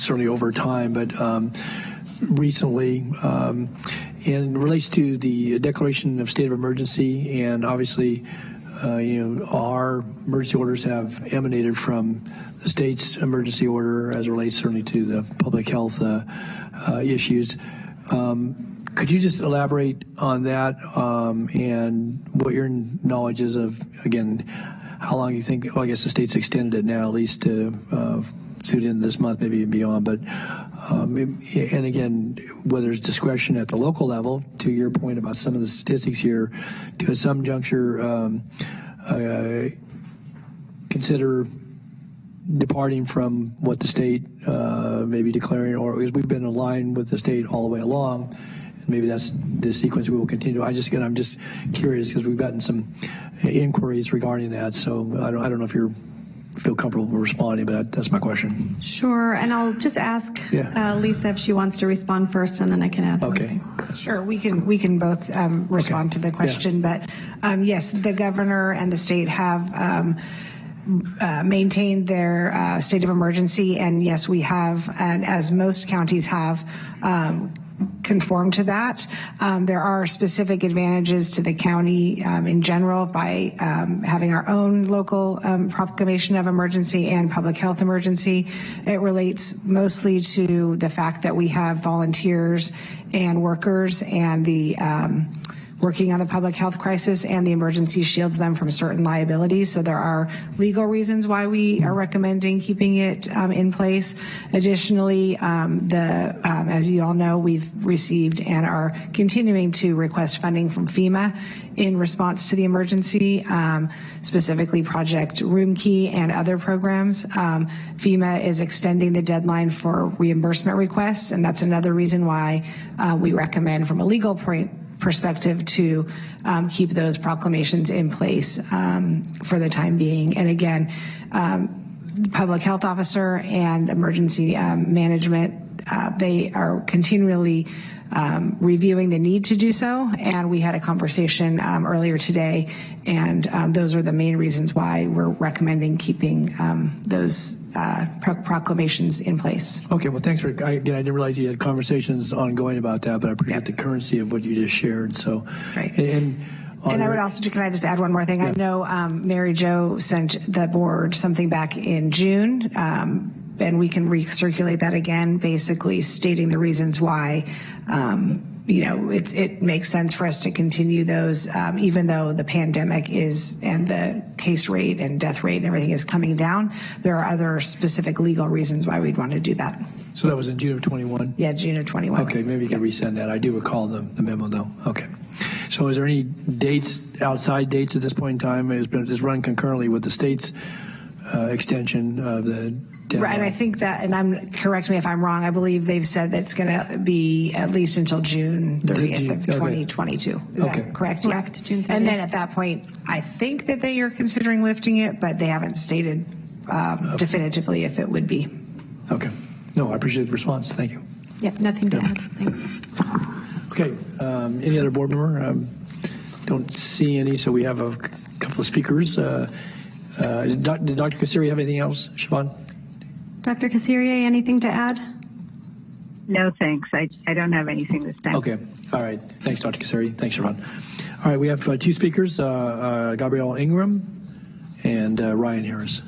certainly over time, but recently, in relation to the declaration of state of emergency, and obviously, our emergency orders have emanated from the state's emergency order as it relates certainly to the public health issues. Could you just elaborate on that and what your knowledge is of, again, how long you think, well, I guess the state's extended it now at least to suit in this month, maybe beyond, but and again, whether there's discretion at the local level, to your point about some of the statistics here, to at some juncture consider departing from what the state may be declaring, or because we've been aligned with the state all the way along. Maybe that's the sequence we will continue. I'm just curious because we've gotten some inquiries regarding that. So I don't know if you feel comfortable responding, but that's my question. Sure, and I'll just ask Lisa if she wants to respond first, and then I can add. Okay. Sure, we can both respond to the question, but yes, the governor and the state have maintained their state of emergency, and yes, we have, and as most counties have, conform to that. There are specific advantages to the county in general by having our own local proclamation of emergency and public health emergency. It relates mostly to the fact that we have volunteers and workers, and the working on the public health crisis, and the emergency shields them from certain liabilities. So there are legal reasons why we are recommending keeping it in place. Additionally, as you all know, we've received and are continuing to request funding from FEMA in response to the emergency, specifically Project Room Key and other programs. FEMA is extending the deadline for reimbursement requests, and that's another reason why we recommend, from a legal perspective, to keep those proclamations in place for the time being. And again, the public health officer and emergency management, they are continually reviewing the need to do so, and we had a conversation earlier today, and those are the main reasons why we're recommending keeping those proclamations in place. Okay, well, thanks for, again, I didn't realize you had conversations ongoing about that, but I appreciate the currency of what you just shared. So, right. And I would also, can I just add one more thing? Yeah. I know Mary Jo sent the board something back in June, and we can recirculate that again, basically stating the reasons why it makes sense for us to continue those, even though the pandemic and the case rate and death rate and everything is coming down. There are other specific legal reasons why we'd want to do that. So that was in June of 21? Yeah, June of 21. Okay, maybe you can resend that. I do recall the memo, though. Okay. So is there any dates, outside dates at this point in time? It's run concurrently with the state's extension of the deadline. Right, and I think that, and correct me if I'm wrong, I believe they've said that it's going to be at least until June 30th of 2022. Is that correct? Correct, June 30th. And then at that point, I think that they are considering lifting it, but they haven't stated definitively if it would be. Okay. No, I appreciate the response. Thank you. Yep, nothing to add. Thanks. Okay. Any other board member? Don't see any, so we have a couple of speakers. Did Dr. Kasiri have anything else, Siobhan? Dr. Kasiri, anything to add? No, thanks. I don't have anything this time. Okay. All right. Thanks, Dr. Kasiri. Thanks, Siobhan. All right. We have two speakers, Gabrielle Ingram and Ryan Harris.